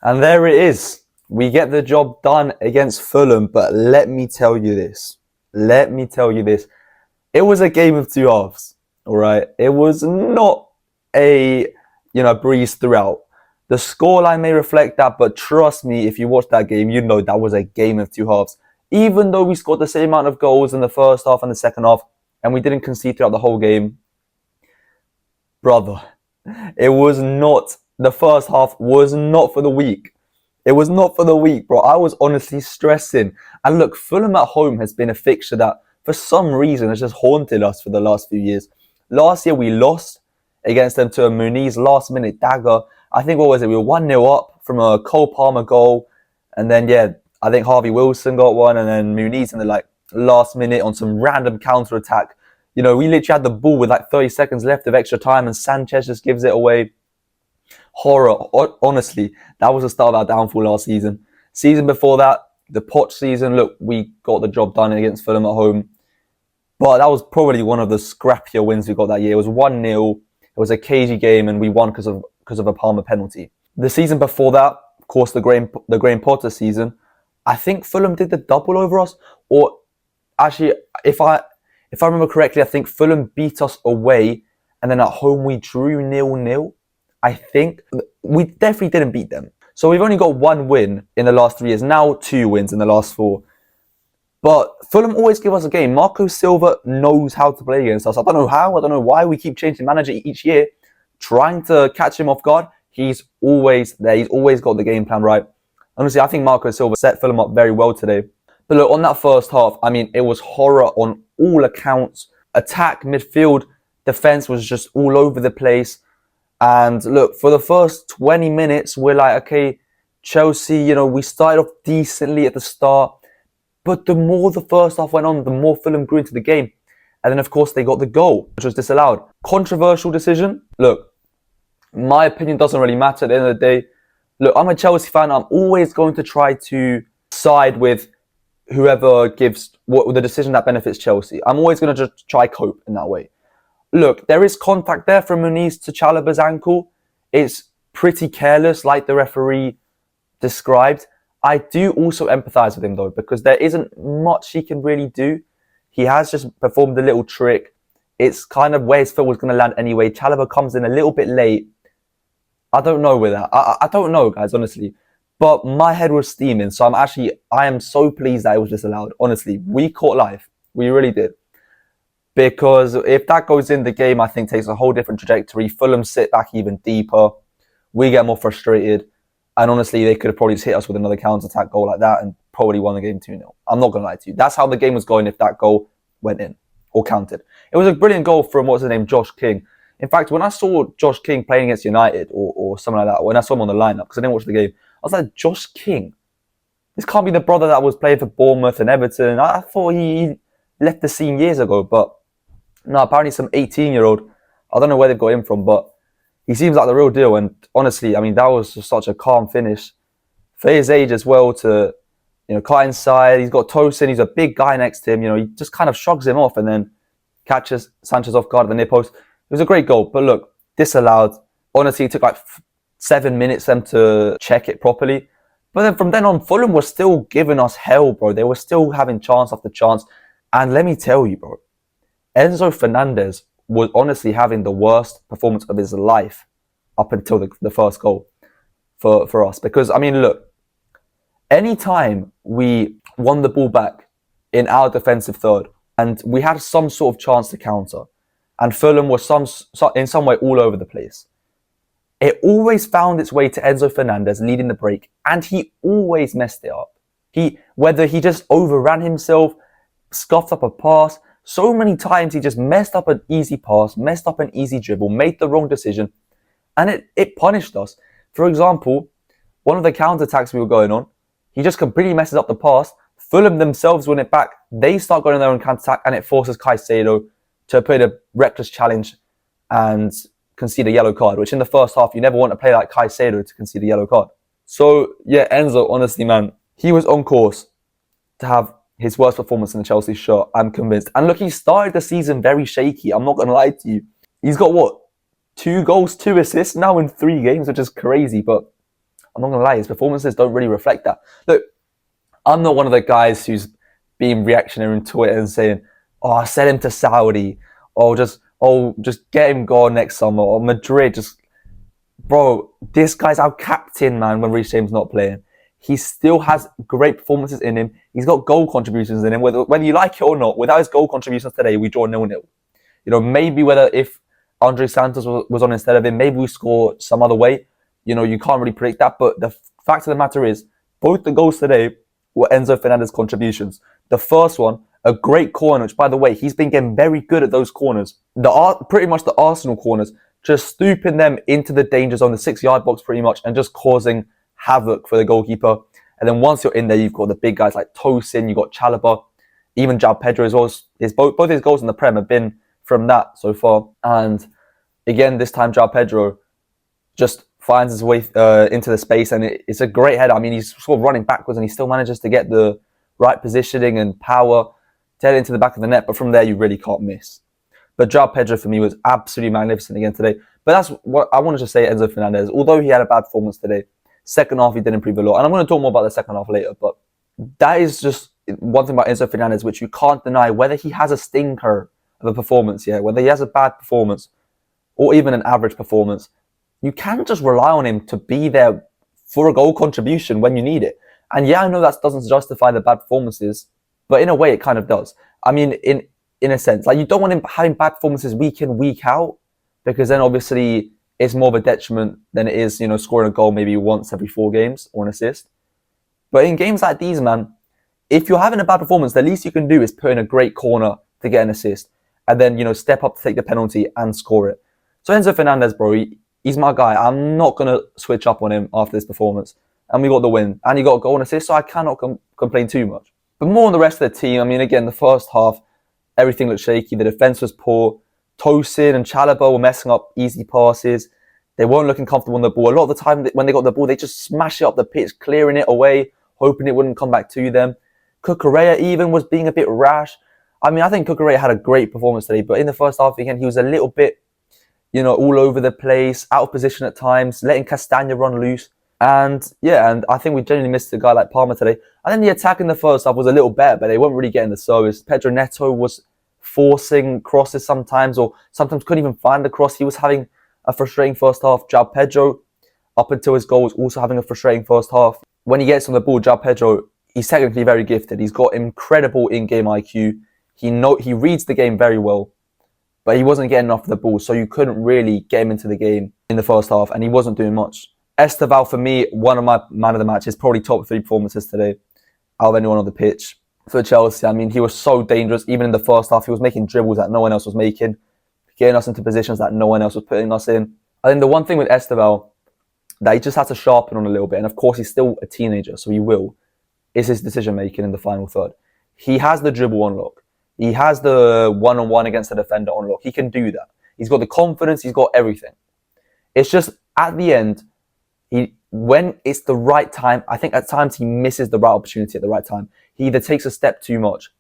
And there it is. We get the job done against Fulham, but let me tell you this. Let me tell you this. It was a game of two halves, all right? It was not a, breeze throughout. The scoreline may reflect that, but trust me, if you watch that game, you know that was a game of two halves. Even though we scored the same amount of goals in the first half and the second half, and we didn't concede throughout the whole game, brother, the first half was not for the weak. It was not for the weak, bro. I was honestly stressing. And look, Fulham at home has been a fixture that, for some reason, has just haunted us for the last few years. Last year, we lost against them to a Muniz last-minute dagger. I think, what was it? We were 1-0 up from a Cole Palmer goal. And then, I think Harvey Wilson got one. And then Muniz in the last minute on some random counter-attack. We literally had the ball with 30 seconds left of extra time, and Sanchez just gives it away. Horror. Honestly, that was the start of our downfall last season. Season before that, the Poch season, look, we got the job done against Fulham at home. But that was probably one of the scrappier wins we got that year. It was 1-0. It was a cagey game, and we won because of a Palmer penalty. The season before that, of course, the Graham Potter season, I think Fulham did the double over us. Or actually, if I remember correctly, I think Fulham beat us away, and then at home we drew 0-0. I think we definitely didn't beat them. So we've only got one win in the last 3 years. Now 2 wins in the last 4. But Fulham always give us a game. Marco Silva knows how to play against us. I don't know how. I don't know why we keep changing manager each year, trying to catch him off guard. He's always there. He's always got the game plan right. Honestly, I think Marco Silva set Fulham up very well today. But look, on that first half, it was horror on all accounts. Attack, midfield, defense was just all over the place. And look, for the first 20 minutes, we're like, okay, Chelsea, we started off decently at the start. But the more the first half went on, the more Fulham grew into the game. And then, of course, they got the goal, which was disallowed. Controversial decision. Look, my opinion doesn't really matter at the end of the day. Look, I'm a Chelsea fan. I'm always going to try to side with whoever gives the decision that benefits Chelsea. I'm always going to just try cope in that way. Look, there is contact there from Muniz to Chalobah's ankle. It's pretty careless, like the referee described. I do also empathise with him, though, because there isn't much he can really do. He has just performed a little trick. It's kind of where his foot was going to land anyway. Chalobah comes in a little bit late. I don't know with that. I don't know, guys, honestly. But my head was steaming, so I am so pleased that it was disallowed. Honestly, we caught life. We really did. Because if that goes in, the game, I think, takes a whole different trajectory. Fulham sit back even deeper. We get more frustrated. And honestly, they could have probably just hit us with another counter-attack goal like that and probably won the game 2-0. I'm not going to lie to you. That's how the game was going if that goal went in or counted. It was a brilliant goal from, what's his name, Josh King. In fact, when I saw Josh King playing against United or something like that, when I saw him on the lineup, because I didn't watch the game, I was like, Josh King? This can't be the brother that was playing for Bournemouth and Everton. I thought he left the scene years ago, but no, apparently some 18-year-old. I don't know where they've got him from, but he seems like the real deal. And honestly, that was just such a calm finish. For his age as well, to cut inside. He's got Tosin. He's a big guy next to him. He just kind of shrugs him off and then catches Sanchez off guard at the near post. It was a great goal. But look, disallowed. Honestly, it took 7 minutes for them to check it properly. But then from then on, Fulham was still giving us hell, bro. They were still having chance after chance. And let me tell you, bro, Enzo Fernandez was honestly having the worst performance of his life up until the first goal for us. Because, look, anytime we won the ball back in our defensive third and we had some sort of chance to counter and Fulham was in some way all over the place, it always found its way to Enzo Fernandez leading the break, and he always messed it up. Whether he just overran himself, scuffed up a pass, so many times he just messed up an easy pass, messed up an easy dribble, made the wrong decision, and it punished us. For example, one of the counter-attacks we were going on, he just completely messes up the pass. Fulham themselves win it back. They start going on their own counter-attack, and it forces Caicedo to put a reckless challenge and concede a yellow card, which in the first half, you never want to play like Caicedo to concede a yellow card. So, yeah, Enzo, honestly, man, he was on course to have his worst performance in the Chelsea shirt, I'm convinced. And look, he started the season very shaky. I'm not going to lie to you. He's got, 2 goals, 2 assists now in 3 games, which is crazy. But I'm not going to lie, his performances don't really reflect that. Look, I'm not one of the guys who's being reactionary on Twitter and saying, "Oh, sell him to Saudi," or just get him gone next summer, or Madrid. Just, bro, this guy's our captain, man. When Reece James not playing, he still has great performances in him. He's got goal contributions in him. Whether you like it or not, without his goal contributions today, we draw 0-0. Maybe whether if Andre Santos was on instead of him, maybe we score some other way. You can't really predict that. But the fact of the matter is, both the goals today were Enzo Fernandez contributions. The first one, a great corner, which, by the way, he's been getting very good at those corners. Pretty much the Arsenal corners, just stooping them into the danger zone, the 6-yard box pretty much, and just causing havoc for the goalkeeper. And then once you're in there, you've got the big guys like Tosin, you've got Chalobah, even Joao Pedro as well. Both his goals in the Prem have been from that so far. And again, this time Joao Pedro just finds his way into the space, and it's a great header. I mean, he's sort of running backwards and he still manages to get the right positioning and power to head into the back of the net, but from there you really can't miss. But Joao Pedro for me was absolutely magnificent again today. But that's what I wanted to say. Enzo Fernandez, although he had a bad performance today, second half he did improve a lot, and I'm going to talk more about the second half later, but that is just one thing about Enzo Fernandez which you can't deny. Whether he has a stinker of a performance, whether he has a bad performance or even an average performance, you can't just rely on him to be there for a goal contribution when you need it. And I know that doesn't justify the bad performances, but in a way it kind of does. I mean, in a sense, like, you don't want him having bad performances week in, week out, because then obviously it's more of a detriment than it is, scoring a goal maybe once every 4 games or an assist. But in games like these, man, if you're having a bad performance, the least you can do is put in a great corner to get an assist, and then, step up to take the penalty and score it. So Enzo Fernandez, bro, he's my guy. I'm not going to switch up on him after this performance. And we got the win. And he got a goal and assist, so I cannot complain too much. But more on the rest of the team. I mean, again, the first half, everything looked shaky. The defence was poor. Tosin and Chalobah were messing up easy passes. They weren't looking comfortable on the ball. A lot of the time when they got the ball, they just smash it up the pitch, clearing it away, hoping it wouldn't come back to them. Cucurella even was being a bit rash. I mean, I think Cucurella had a great performance today, but in the first half, again, he was a little bit, all over the place, out of position at times, letting Castagna run loose. And I think we genuinely missed a guy like Palmer today. I think the attack in the first half was a little better, but they weren't really getting the service. Pedro Neto was forcing crosses sometimes, or sometimes couldn't even find the cross. He was having a frustrating first half. Joao Pedro, up until his goal, was also having a frustrating first half. When he gets on the ball, Joao Pedro, he's technically very gifted. He's got incredible in-game IQ. He reads the game very well, but he wasn't getting off the ball, so you couldn't really get him into the game in the first half, and he wasn't doing much. Esteval, for me, one of my man of the matches, probably top 3 performances today out of anyone on the pitch for Chelsea. I mean, he was so dangerous. Even in the first half, he was making dribbles that no one else was making, getting us into positions that no one else was putting us in. I think the one thing with Esteval that he just had to sharpen on a little bit, and of course he's still a teenager, so he will, is his decision-making in the final third. He has the dribble on lock. He has the one-on-one against the defender on lock. He can do that. He's got the confidence. He's got everything. It's just at the end, when it's the right time, I think at times he misses the right opportunity at the right time. He either takes a step too much,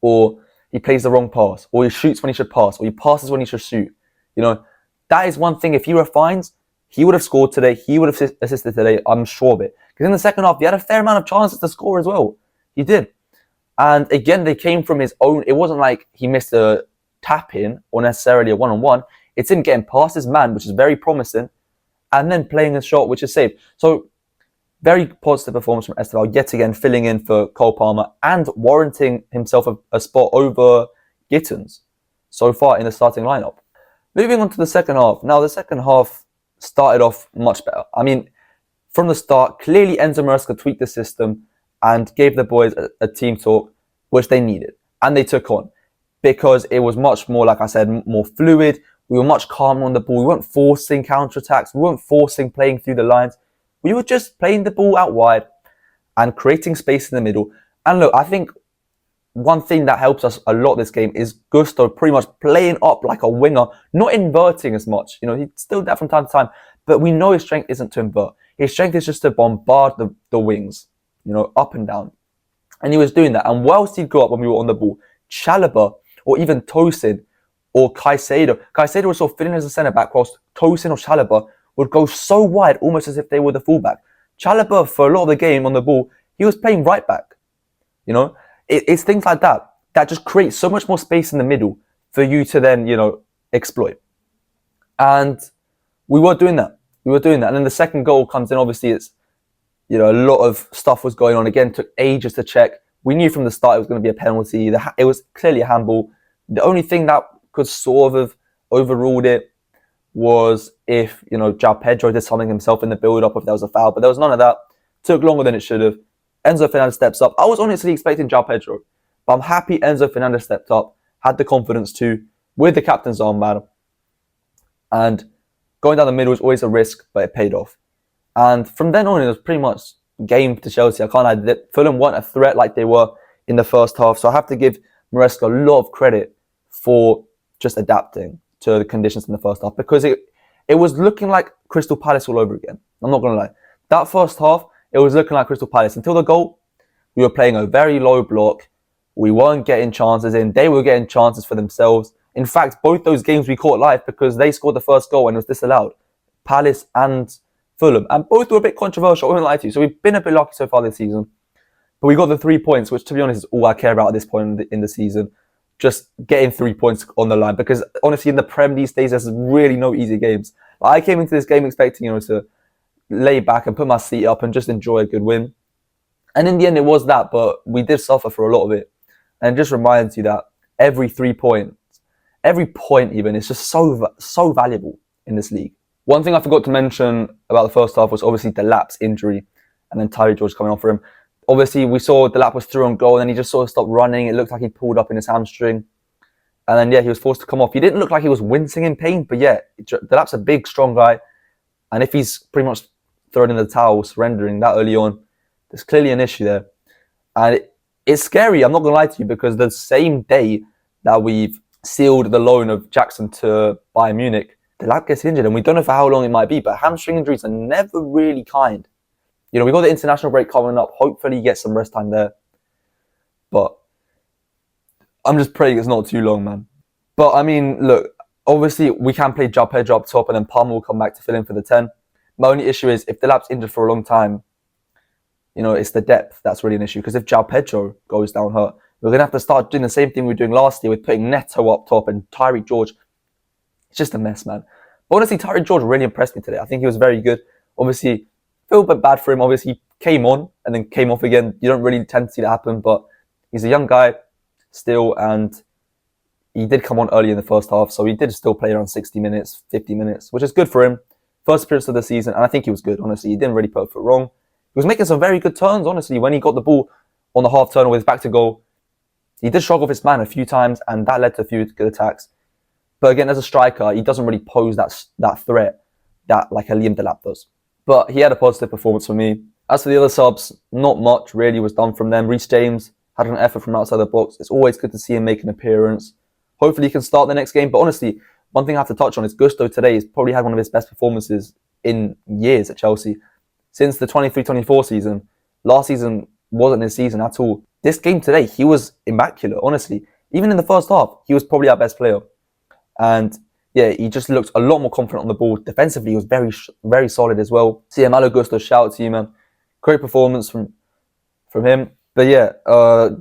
or he plays the wrong pass, or he shoots when he should pass, or he passes when he should shoot. That is one thing. If he refines, he would have scored today. He would have assisted today. I'm sure of it. Because in the second half, he had a fair amount of chances to score as well. He did. And again, they came from his own. It wasn't like he missed a tap-in or necessarily a one-on-one. It's him getting past his man, which is very promising, and then playing a shot, which is saved. So, very positive performance from Esteval, yet again filling in for Cole Palmer and warranting himself a spot over Gittins so far in the starting lineup. Moving on to the second half. Now, the second half started off much better. I mean, from the start, clearly Enzo Maresca tweaked the system and gave the boys a team talk, which they needed. And they took on. Because it was much more, like I said, more fluid. We were much calmer on the ball. We weren't forcing counterattacks. We weren't forcing playing through the lines. We were just playing the ball out wide and creating space in the middle. And look, I think one thing that helps us a lot this game is Gusto pretty much playing up like a winger, not inverting as much. He'd still do that from time to time. But we know his strength isn't to invert. His strength is just to bombard the wings. Up and down. And he was doing that. And whilst he'd go up when we were on the ball, Chalobah or even Tosin or Caicedo was sort of filling as a centre-back, whilst Tosin or Chalobah would go so wide, almost as if they were the fullback. Chalobah, for a lot of the game on the ball, he was playing right back. You know, it's things like that that just create so much more space in the middle for you to then, exploit. And we were doing that. And then the second goal comes in. Obviously, it's, a lot of stuff was going on. Again, took ages to check. We knew from the start it was going to be a penalty. It was clearly a handball. The only thing that could sort of overruled it was if, Joao Pedro did something himself in the build-up, if there was a foul. But there was none of that. Took longer than it should have. Enzo Fernandez steps up. I was honestly expecting Joao Pedro, but I'm happy Enzo Fernandez stepped up, had the confidence to, with the captain's armband. And going down the middle was always a risk, but it paid off. And from then on, it was pretty much game to Chelsea. I can't lie that Fulham weren't a threat like they were in the first half. So I have to give Maresca a lot of credit for just adapting to the conditions in the first half, because it was looking like Crystal Palace all over again. I'm not going to lie. That first half, it was looking like Crystal Palace. Until the goal, we were playing a very low block. We weren't getting chances in. They were getting chances for themselves. In fact, both those games we caught live because they scored the first goal and it was disallowed. Palace and Fulham. And both were a bit controversial, I won't lie to you. So we've been a bit lucky so far this season. But we got the 3 points, which to be honest is all I care about at this point in the season. Just getting 3 points on the line. Because honestly, in the Prem these days, there's really no easy games. I came into this game expecting, to lay back and put my seat up and just enjoy a good win. And in the end, it was that. But we did suffer for a lot of it. And it just reminds you that every 3 points, every point even, is just so valuable in this league. One thing I forgot to mention about the first half was obviously Delap's injury and then Tyreek George coming on for him. Obviously, we saw Delap was through on goal and then he just sort of stopped running. It looked like he pulled up in his hamstring. And then, he was forced to come off. He didn't look like he was wincing in pain, but Delap's a big, strong guy. And if he's pretty much throwing in the towel, surrendering that early on, there's clearly an issue there. And it's scary, I'm not going to lie to you, because the same day that we've sealed the loan of Jackson to Bayern Munich, Delap gets injured, and we don't know for how long it might be, but hamstring injuries are never really kind. We got the international break coming up. Hopefully he gets some rest time there. But I'm just praying it's not too long, man. But, I mean, look, obviously we can play Joao Pedro up top and then Palmer will come back to fill in for the 10. My only issue is if Delap's injured for a long time, it's the depth that's really an issue. Because if Joao Pedro goes down hurt, we're going to have to start doing the same thing we were doing last year with putting Neto up top and Tyreek George. It's just a mess, man. But honestly, Tyreek George really impressed me today. I think he was very good. Obviously, feel a bit bad for him. Obviously, he came on and then came off again. You don't really tend to see that happen, but he's a young guy still, and he did come on early in the first half, so he did still play around 60 minutes, 50 minutes, which is good for him. First appearance of the season, and I think he was good, honestly. He didn't really put a foot wrong. He was making some very good turns, honestly. When he got the ball on the half turn with his back to goal, he did shrug off his man a few times, and that led to a few good attacks. But again, as a striker, he doesn't really pose that threat that like a Liam Delap does. But he had a positive performance for me. As for the other subs, not much really was done from them. Reece James had an effort from outside the box. It's always good to see him make an appearance. Hopefully he can start the next game. But honestly, one thing I have to touch on is Gusto today has probably had one of his best performances in years at Chelsea. Since the 23-24 season. Last season wasn't his season at all. This game today, he was immaculate, honestly. Even in the first half, he was probably our best player. And he just looked a lot more confident on the ball. Defensively, he was very, very solid as well. So Malo Gusto, shout out to you, man. Great performance from him. But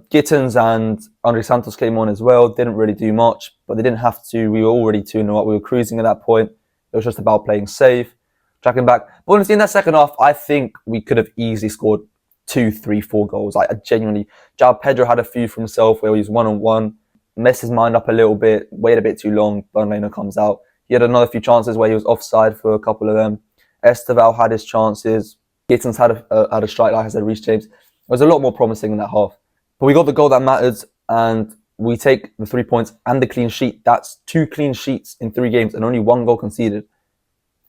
Gittins and Andre Santos came on as well. Didn't really do much, but they didn't have to. We were already 2-0 up. We were cruising at that point. It was just about playing safe, tracking back. But honestly, in that second half, I think we could have easily scored 2, 3, 4 goals. I genuinely, Joao Pedro had a few for himself where he was 1-on-1. Messed his mind up a little bit, waited a bit too long. Bernardo comes out. He had another few chances where he was offside for a couple of them. Esteval had his chances. Gittins had a strike, like I said, Reece James. It was a lot more promising in that half. But we got the goal that mattered, and we take the 3 points and the clean sheet. That's 2 clean sheets in 3 games and only 1 goal conceded.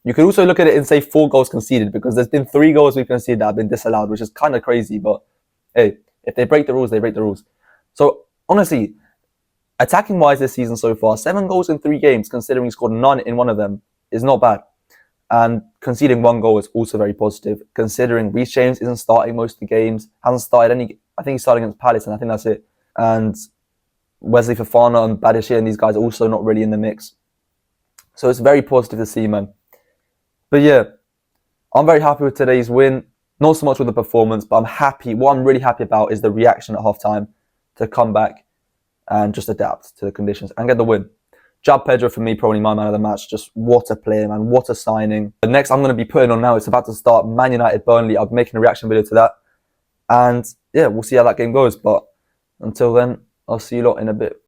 You could also look at it and say 4 goals conceded, because there's been 3 goals we've conceded that have been disallowed, which is kind of crazy. But hey, if they break the rules, they break the rules. So honestly, attacking-wise this season so far, 7 goals in 3 games, considering he scored none in one of them, is not bad. And conceding 1 goal is also very positive, considering Reece James isn't starting most of the games, hasn't started any. I think he's starting against Palace, and I think that's it. And Wesley Fofana and Badishir and these guys are also not really in the mix. So it's very positive to see, man. But I'm very happy with today's win. Not so much with the performance, but I'm happy. What I'm really happy about is the reaction at half-time to come back and just adapt to the conditions and get the win. Joao Pedro, for me, probably my man of the match. Just what a player, man. What a signing. The next I'm going to be putting on now, it's about to start Man United Burnley. I'll be making a reaction video to that. And yeah, we'll see how that game goes. But until then, I'll see you lot in a bit.